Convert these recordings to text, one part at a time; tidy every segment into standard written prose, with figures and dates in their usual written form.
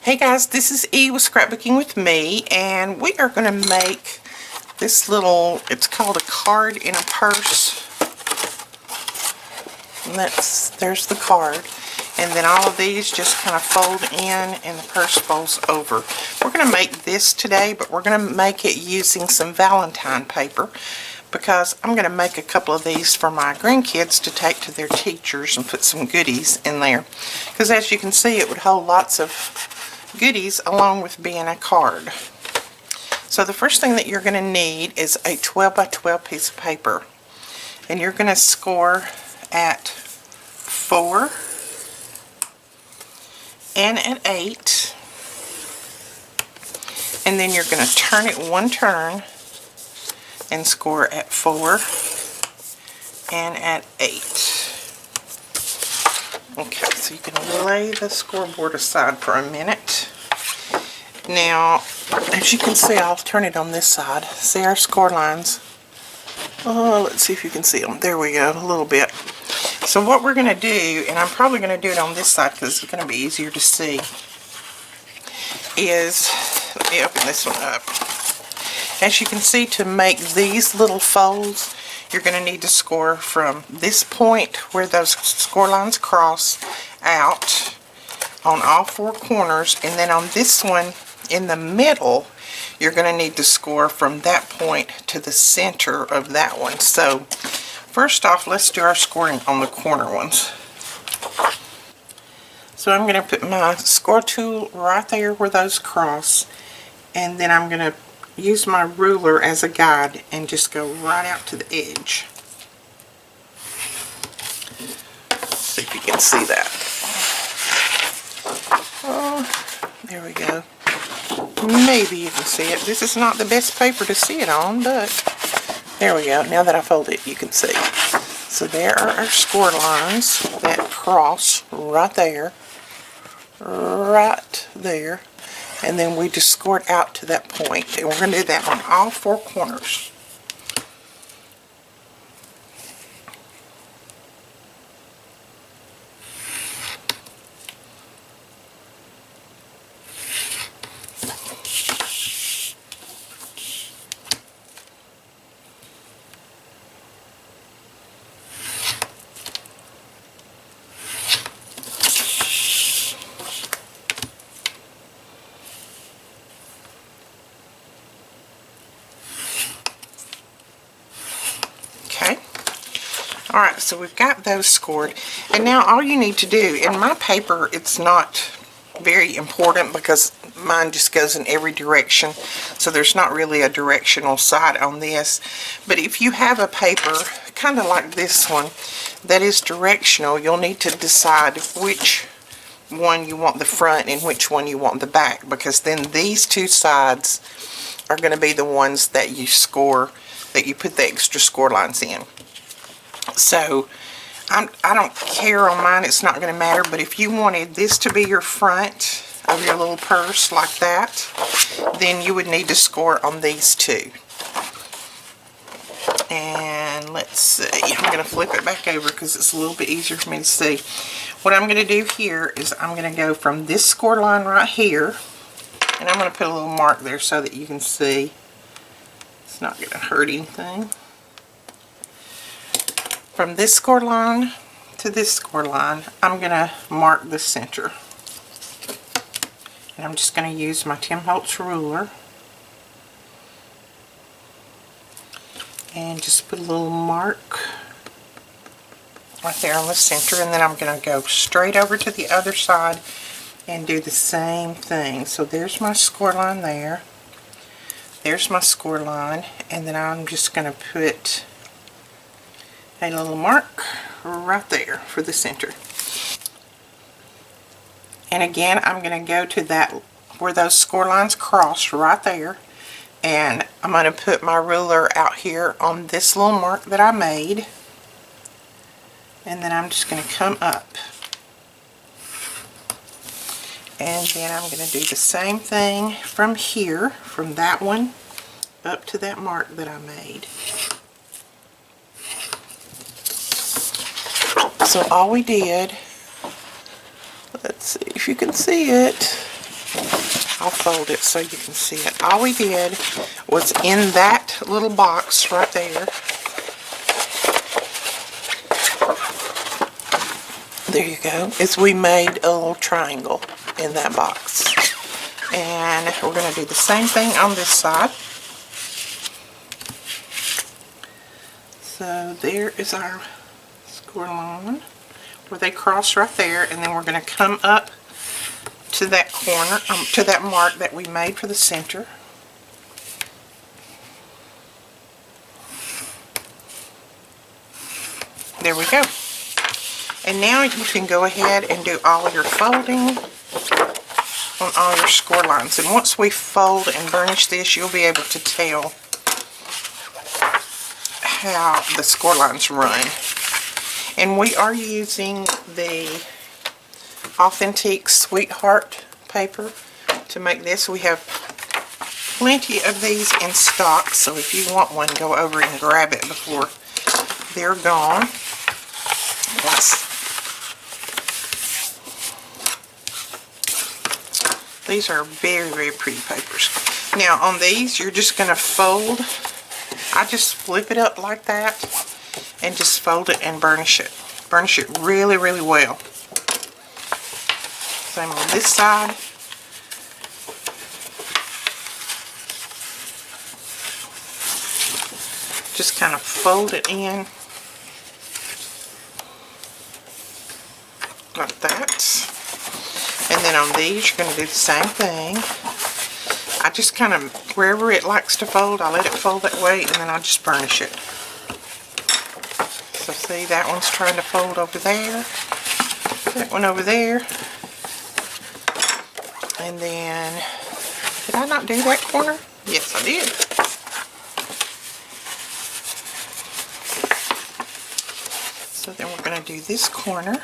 Hey guys, this is E with Scrapbooking with me, and we are going to make this little, it's called a card in a purse. And there's the card. And then all of these just kind of fold in and the purse folds over. We're going to make this today, but we're going to make it using some Valentine paper because I'm going to make a couple of these for my grandkids to take to their teachers and put some goodies in there. Because as you can see, it would hold lots of goodies along with being a card. So the first thing that you're going to need is a 12 by 12 piece of paper, and you're going to score at 4 and at 8, and then you're going to turn it one turn and score at 4 and at 8. Okay, so you can lay the scoreboard aside for a minute. Now, as you can see, I'll turn it on this side. See our score lines? Oh, let's see if you can see them. There we go, a little bit. So what we're going to do, and I'm probably going to do it on this side because it's going to be easier to see, is, let me open this one up. As you can see, to make these little folds, you're going to need to score from this point where those score lines cross out on all 4 corners, and then on this one in the middle, you're going to need to score from that point to the center of that one. So first off, let's do our scoring on the corner ones. So I'm going to put my score tool right there where those cross, and then I'm going to use my ruler as a guide and just go right out to the edge. See if you can see that. Oh, there we go. Maybe you can see it. This is not the best paper to see it on, but there we go. Now that I fold it, you can see. So there are our score lines that cross right there, and then we just score it out to that point, and we're going to do that on all 4 corners. Alright, so we've got those scored, and now all you need to do, in my paper it's not very important because mine just goes in every direction, so there's not really a directional side on this, but if you have a paper kind of like this one that is directional, you'll need to decide which one you want the front and which one you want the back, because then these 2 sides are going to be the ones that you score, that you put the extra score lines in. So I don't care on mine, it's not going to matter, but if you wanted this to be your front of your little purse like that, then you would need to score on these 2. And let's see, I'm going to flip it back over because it's a little bit easier for me to see. What I'm going to do here is I'm going to go from this score line right here, and I'm going to put a little mark there so that you can see. It's not going to hurt anything. From this score line to this score line, I'm going to mark the center. And I'm just going to use my Tim Holtz ruler and just put a little mark right there on the center, and then I'm going to go straight over to the other side and do the same thing. So there's my score line there. There's my score line, and then I'm just going to put a little mark right there for the center. And again, I'm going to go to that where those score lines cross right there, and I'm going to put my ruler out here on this little mark that I made, and then I'm just going to come up, and then I'm going to do the same thing from here, from that one up to that mark that I made. So all we did, let's see if you can see it, I'll fold it so you can see it. All we did was in that little box right there. There you go. Is we made a little triangle in that box. And we're going to do the same thing on this side. So there is our score line where they cross right there, and then we're going to come up to that corner, to that mark that we made for the center. There we go. And now you can go ahead and do all your folding on all your score lines. And once we fold and burnish this, you'll be able to tell how the score lines run. And we are using the Authentic Sweetheart paper to make this. We have plenty of these in stock, so if you want one, go over and grab it before they're gone. Yes. These are very, very pretty papers. Now on these, you're just going to fold. I just flip it up like that and just fold it and burnish it. Burnish it really, really well. Same on this side. Just kind of fold it in like that. And then on these, you're going to do the same thing. I just kind of, wherever it likes to fold, I let it fold that way, and then I just burnish it. So see, that one's trying to fold over there. That one over there. And then, did I not do that corner? Yes, I did. So then we're going to do this corner.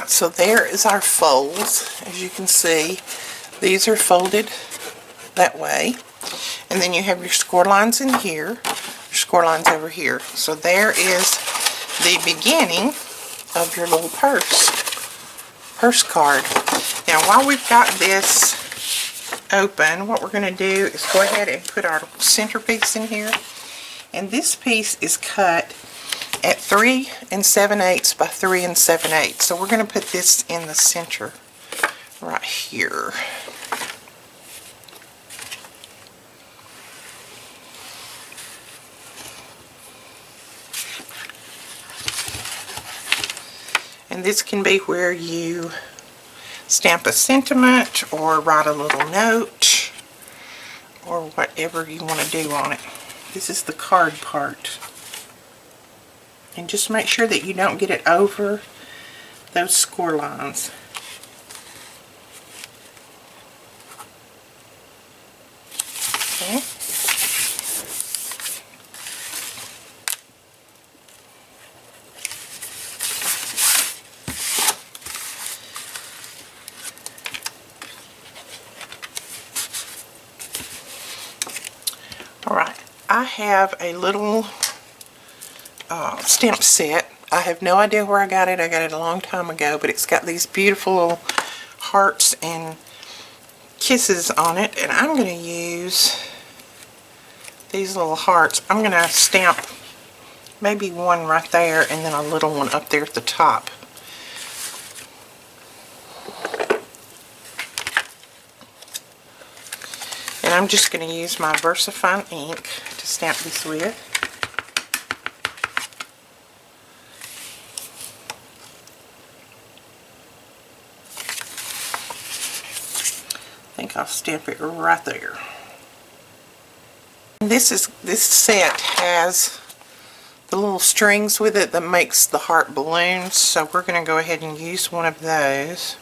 So there is our folds. As you can see, these are folded that way. And then you have your score lines in here, your score lines over here. So there is the beginning of your little purse card. Now while we've got this open, what we're going to do is go ahead and put our centerpiece in here. And this piece is cut at 3 7/8 by 3 7/8. So we're going to put this in the center right here. And this can be where you stamp a sentiment or write a little note or whatever you want to do on it. This is the card part. And just make sure that you don't get it over those score lines. Okay. All right, I have a little stamp set. I have no idea where I got it. I got it a long time ago, but it's got these beautiful little hearts and kisses on it, and I'm going to use these little hearts. I'm going to stamp maybe one right there and then a little one up there at the top. And I'm just going to use my VersaFine ink to stamp this with. I think I'll stamp it right there. This set has the little strings with it that makes the heart balloons, so we're going to go ahead and use one of those.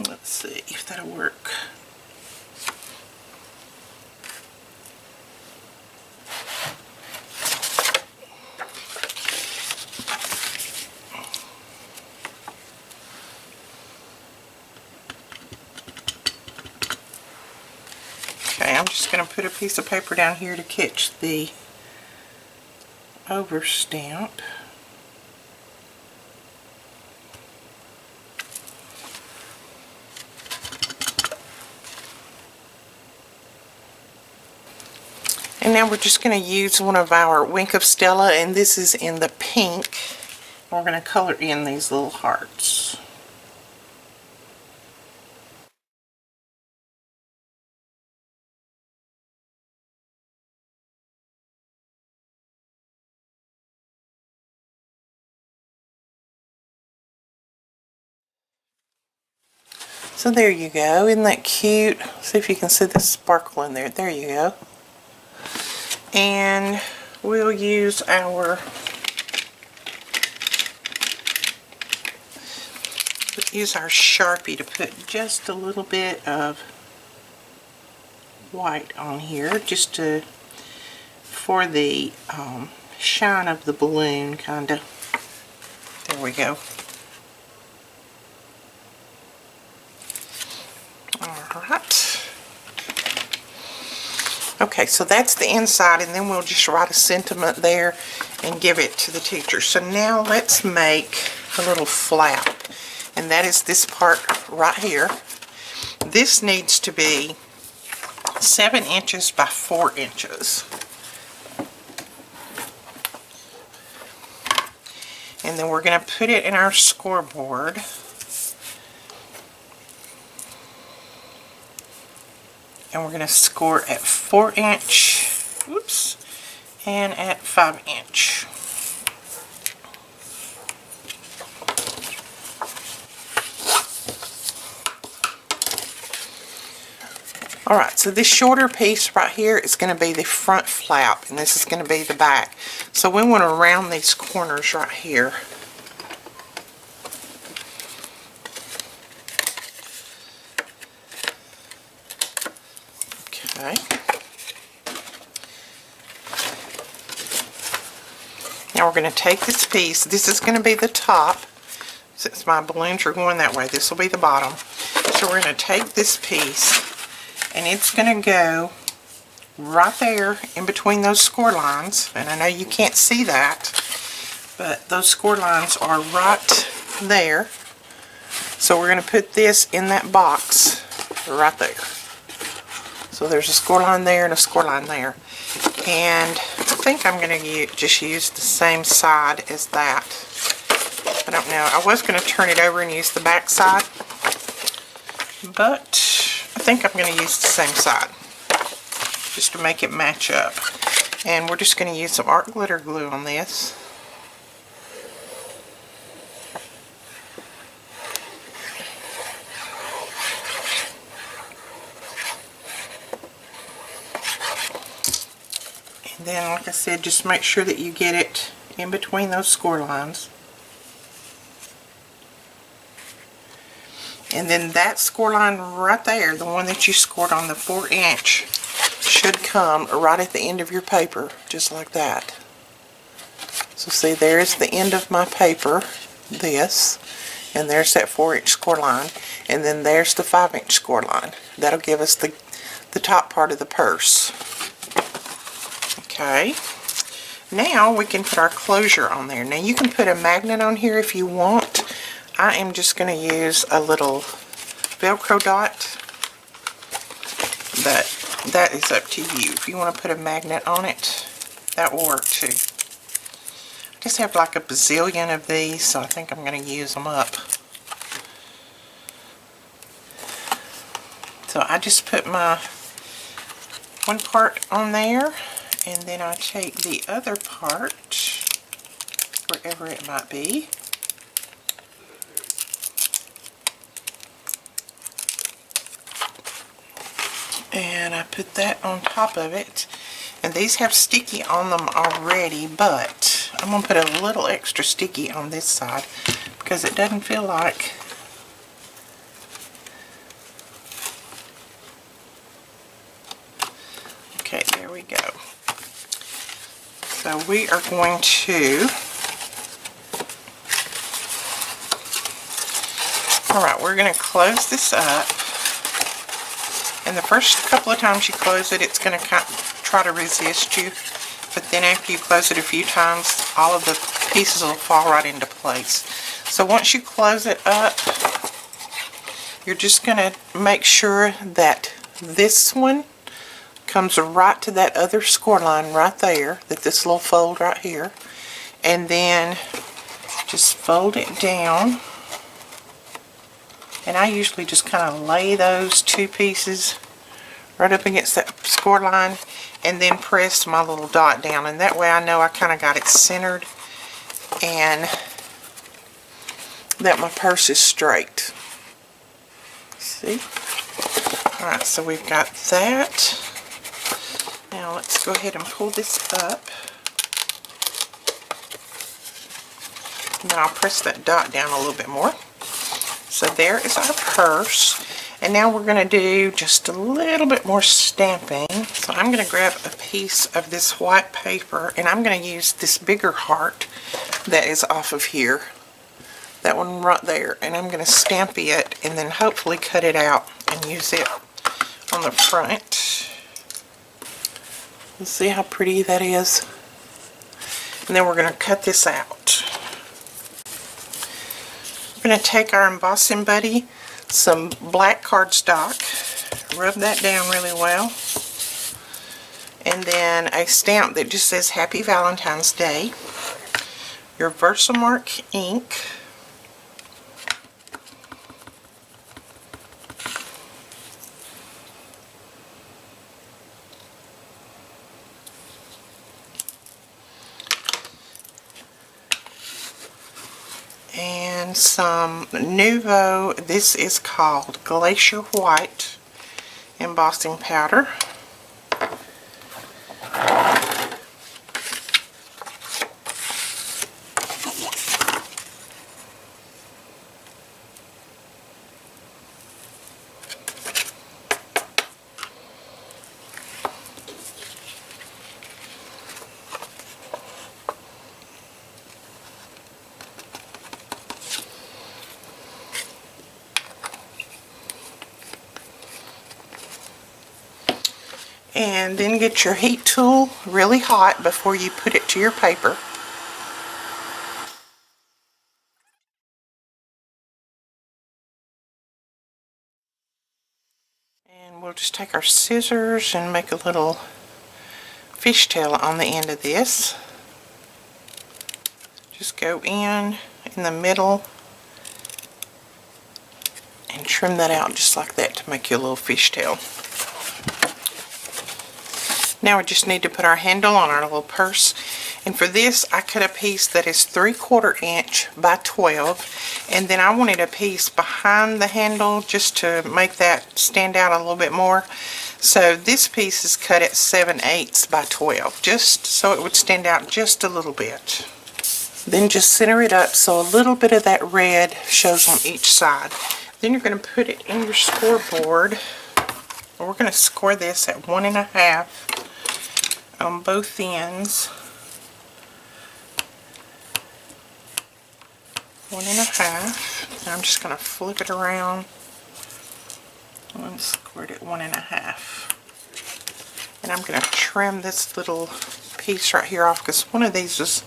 Let's see if that'll work. Okay, I'm just going to put a piece of paper down here to catch the overstamp. And now we're just going to use one of our Wink of Stella, and this is in the pink. We're going to color in these little hearts. So there you go. Isn't that cute? See if you can see the sparkle in there. There you go. And we'll use our Sharpie to put just a little bit of white on here, just for the shine of the balloon, kind of. There we go. Alright. Okay, so that's the inside, and then we'll just write a sentiment there and give it to the teacher. So now let's make a little flap, and that is this part right here. This needs to be 7 inches by 4 inches. And then we're going to put it in our scoreboard. And we're going to score at 4 inch, oops, and at 5 inch. Alright, so this shorter piece right here is going to be the front flap, and this is going to be the back. So we want to round these corners right here. Okay. Now we're going to take this piece. This is going to be the top. Since my balloons are going that way, this will be the bottom. So we're going to take this piece, and it's going to go right there in between those score lines. And I know you can't see that, but those score lines are right there. So we're going to put this in that box right there. So there's a score line there and a score line there. And I think I'm going to just use the same side as that. I don't know. I was going to turn it over and use the back side, but I think I'm going to use the same side just to make it match up. And we're just going to use some art glitter glue on this. And then, like I said, just make sure that you get it in between those score lines. And then that score line right there, the one that you scored on the 4 inch, should come right at the end of your paper, just like that. So see, there's the end of my paper, this, and there's that 4 inch score line, and then there's the 5 inch score line. That'll give us the top part of the purse. Okay, now we can put our closure on there. Now you can put a magnet on here if you want. I am just going to use a little Velcro dot, but that is up to you. If you want to put a magnet on it, that will work too. I just have like a bazillion of these, so I think I'm going to use them up. So I just put my one part on there, and then I take the other part, wherever it might be, And I put that on top of it. And these have sticky on them already, but I'm going to put a little extra sticky on this side because it doesn't feel like okay, there we go. So we are going to, alright, we're going to close this up. And the first couple of times you close it, it's going to try to resist you. But then after you close it a few times, all of the pieces will fall right into place. So once you close it up, you're just going to make sure that this one comes right to that other score line right there, that this little fold right here. And then just fold it down. And I usually just kind of lay those two pieces right up against that score line and then press my little dot down. And that way I know I kind of got it centered and that my purse is straight. See? Alright, so we've got that. Now let's go ahead and pull this up. And then I'll press that dot down a little bit more. So there is our purse. And now we're going to do just a little bit more stamping. So I'm going to grab a piece of this white paper and I'm going to use this bigger heart that is off of here. That one right there. And I'm going to stamp it and then hopefully cut it out and use it on the front. Let's see how pretty that is. And then we're going to cut this out. We're going to take our embossing buddy, some black cardstock, rub that down really well, and then a stamp that just says Happy Valentine's Day, your Versamark ink, and some Nouveau, this is called Glacier White embossing powder. And then get your heat tool really hot before you put it to your paper. And we'll just take our scissors and make a little fishtail on the end of this. Just go in the middle and trim that out just like that to make you a little fishtail. Now we just need to put our handle on our little purse, and for this I cut a piece that is 3/4 inch by 12, and then I wanted a piece behind the handle just to make that stand out a little bit more. So this piece is cut at 7/8 by 12, just so it would stand out just a little bit. Then just center it up so a little bit of that red shows on each side. Then you're going to put it in your scoreboard. We're going to score this at 1.5 on both ends. 1.5. And I'm just going to flip it around and score it at 1.5. And I'm going to trim this little piece right here off because one of these is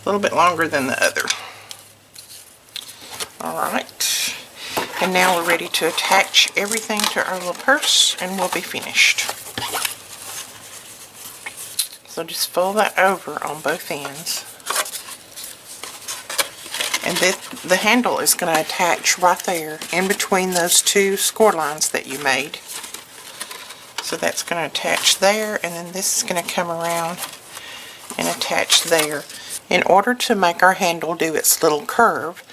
a little bit longer than the other. Alright. And now we're ready to attach everything to our little purse and we'll be finished. So just fold that over on both ends. And the handle is going to attach right there in between those two score lines that you made. So that's going to attach there, and then this is going to come around and attach there. In order to make our handle do its little curve,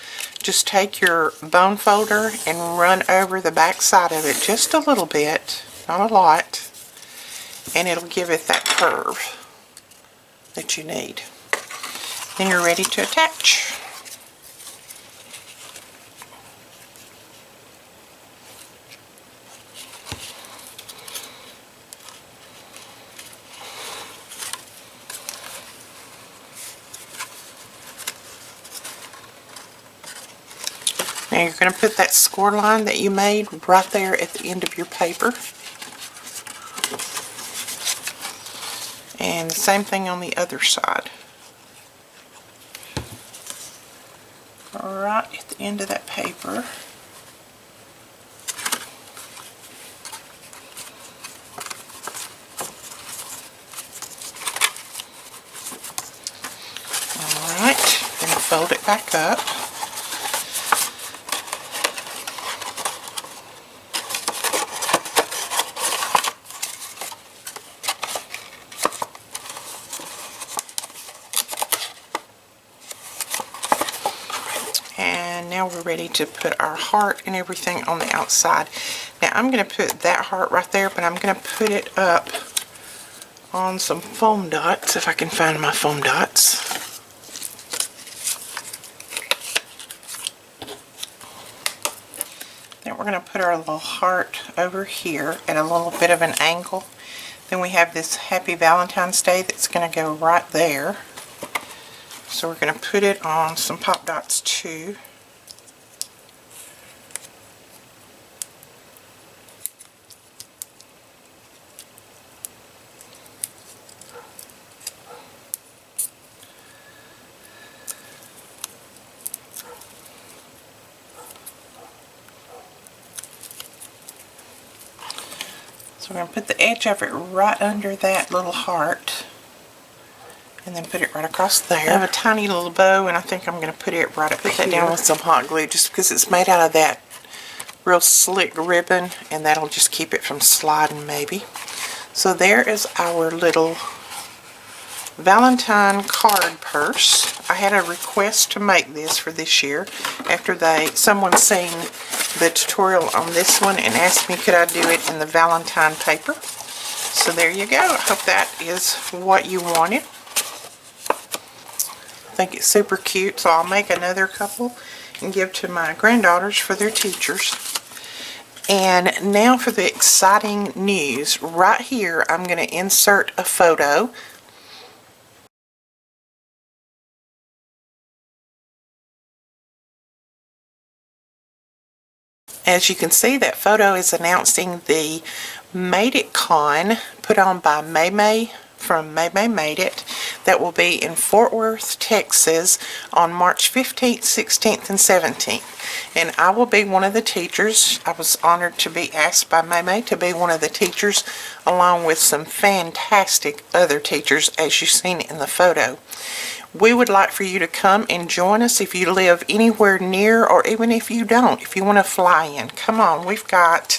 just take your bone folder and run over the back side of it just a little bit not a lot, and it'll give it that curve that you need. Then you're ready to attach. Now you're going to put that score line that you made right there at the end of your paper. And the same thing on the other side. Right at the end of that paper. Alright, then fold it back up. And now we're ready to put our heart and everything on the outside. Now I'm going to put that heart right there, but I'm going to put it up on some foam dots, if I can find my foam dots. Then we're going to put our little heart over here at a little bit of an angle. Then we have this Happy Valentine's Day that's going to go right there. So we're going to put it on some pop dots too. So we're going to put the edge of it right under that little heart. And then put it right across there. I have a tiny little bow, and I think I'm going to put it right up here. Put that down with some hot glue, just because it's made out of that real slick ribbon, and that'll just keep it from sliding maybe. So there is our little Valentine card purse. I had a request to make this for this year after someone seen the tutorial on this one and asked me could I do it in the Valentine paper. So there you go. I hope that is what you wanted. I think it's super cute, so I'll make another couple and give to my granddaughters for their teachers. And now for the exciting news. Right here I'm going to insert a photo. As you can see, that photo is announcing the Made It Con put on by May from May Made It. That will be in Fort Worth, Texas on March 15th, 16th, and 17th. And I will be one of the teachers. I was honored to be asked by May to be one of the teachers, along with some fantastic other teachers, as you've seen in the photo. We would like for you to come and join us if you live anywhere near, or even if you don't, if you want to fly in. Come on, we've got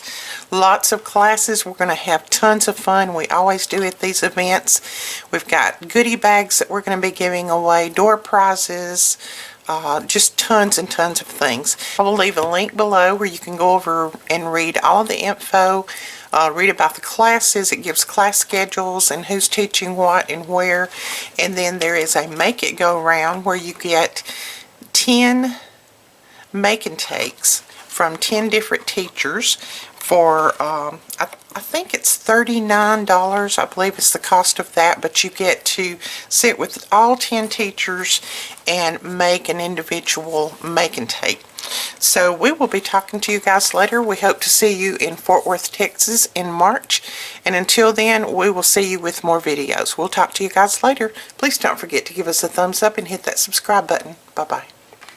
lots of classes. We're going to have tons of fun. We always do at these events. We've got goodie bags that we're going to be giving away, door prizes, just tons and tons of things. I will leave a link below where you can go over and read all of the info. Read about the classes. It gives class schedules and who's teaching what and where. And then there is a Make It Go Round where you get 10 make and takes from 10 different teachers for, I think it's $39, I believe it's the cost of that, but you get to sit with all 10 teachers and make an individual make and take. So we will be talking to you guys later. We hope to see you in Fort Worth, Texas in March. And until then, we will see you with more videos. We'll talk to you guys later. Please don't forget to give us a thumbs up and hit that subscribe button. Bye-bye.